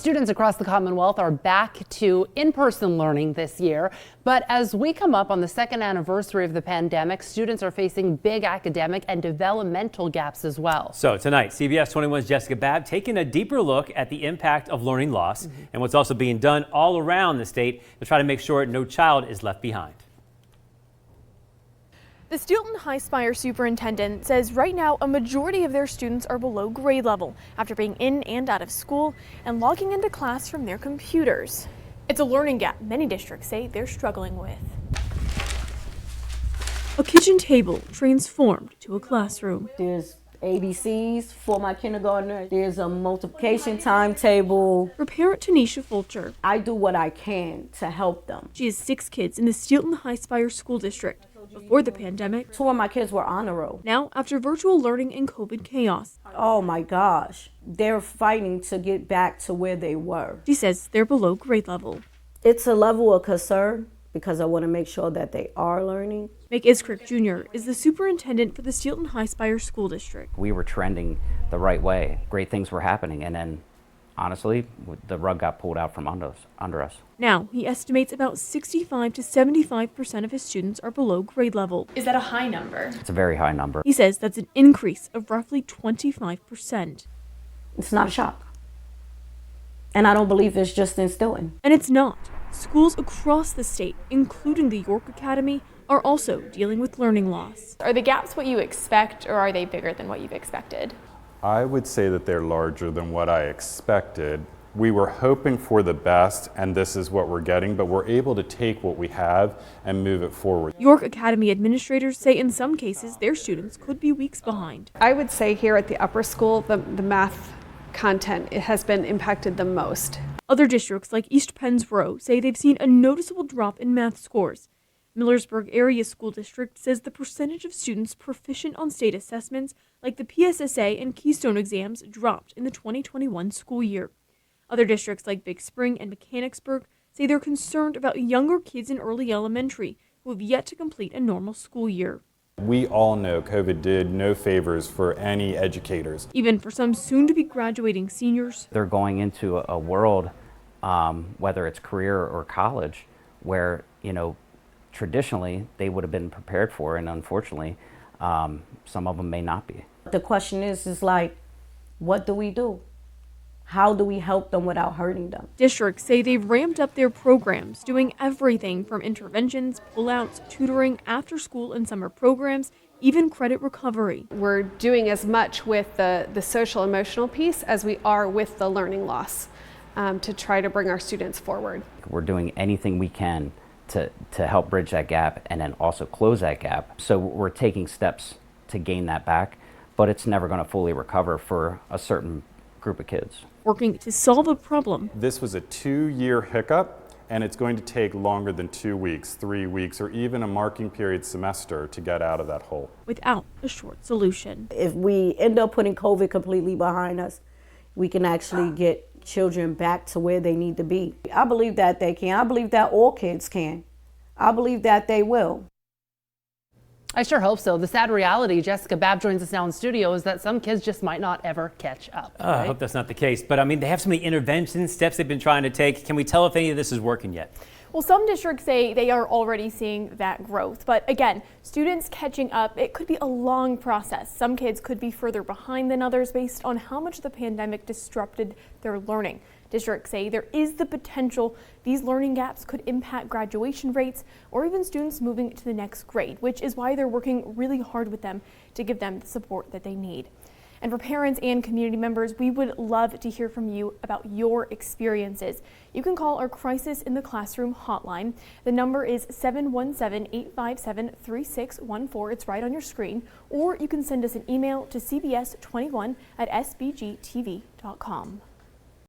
Students across the Commonwealth are back to in-person learning this year, but as we come up on the second anniversary of the pandemic, students are facing big academic and developmental gaps as well. So tonight, CBS 21's Jessica Babb taking a deeper look at the impact of learning loss and what's also being done all around the state to try to make sure no child is left behind. The Steelton High Spire superintendent says right now a majority of their students are below grade level after being in and out of school and logging into class from their computers. It's a learning gap many districts say they're struggling with. A kitchen table transformed to a classroom. There's ABCs for my kindergartner. There's a multiplication timetable. For parent Tanisha Fulcher, I do what I can to help them. She has 6 kids in the Steelton High Spire School District. Before the pandemic, 2 of my kids were on a roll. Now, after virtual learning and COVID chaos, oh my gosh, they're fighting to get back to where they were. She says they're below grade level. It's a level of concern because I want to make sure that they are learning. Mick Iskrick Jr. is the superintendent for the Steelton High Spire School District. We were trending the right way. Great things were happening, and then honestly, the rug got pulled out from under us. Now, he estimates about 65 to 75% of his students are below grade level. Is that a high number? It's a very high number. He says that's an increase of roughly 25%. It's not a shock. And I don't believe it's just in Steelton. And it's not. Schools across the state, including the York Academy, are also dealing with learning loss. Are the gaps what you expect, or are they bigger than what you've expected? I would say that they're larger than what I expected. We were hoping for the best, and this is what we're getting, but we're able to take what we have and move it forward. York Academy administrators say in some cases their students could be weeks behind. I would say here at the upper school, the math content has been impacted the most. Other districts like East Penns Row say they've seen a noticeable drop in math scores. Millersburg Area School District says the percentage of students proficient on state assessments like the PSSA and Keystone exams dropped in the 2021 school year. Other districts like Big Spring and Mechanicsburg say they're concerned about younger kids in early elementary who have yet to complete a normal school year. We all know COVID did no favors for any educators. Even for some soon-to-be graduating seniors. They're going into a world, whether it's career or college, where, traditionally they would have been prepared for, and unfortunately, some of them may not be. The question is like, what do we do? How do we help them without hurting them? Districts say they've ramped up their programs, doing everything from interventions, pullouts, tutoring, after-school and summer programs, even credit recovery. We're doing as much with the social emotional piece as we are with the learning loss to try to bring our students forward. We're doing anything we can to help bridge that gap and then also close that gap. So we're taking steps to gain that back, but it's never going to fully recover for a certain group of kids. Working to solve a problem. This was a 2-year hiccup, and it's going to take longer than 2 weeks, 3 weeks, or even a marking period semester to get out of that hole. Without a short solution. If we end up putting COVID completely behind us, we can actually get children back to where they need to be. I believe that they can. I believe that all kids can. I believe that they will. I sure hope so. The sad reality, Jessica Babb joins us now in studio, is that some kids just might not ever catch up. Right? I hope that's not the case. But I mean, they have so many interventions, steps they've been trying to take. Can we tell if any of this is working yet? Well, some districts say they are already seeing that growth. But again, students catching up, it could be a long process. Some kids could be further behind than others based on how much the pandemic disrupted their learning. Districts say there is the potential these learning gaps could impact graduation rates or even students moving to the next grade, which is why they're working really hard with them to give them the support that they need. And for parents and community members, we would love to hear from you about your experiences. You can call our Crisis in the Classroom hotline. The number is 717-857-3614. It's right on your screen. Or you can send us an email to cbs21@sbgtv.com.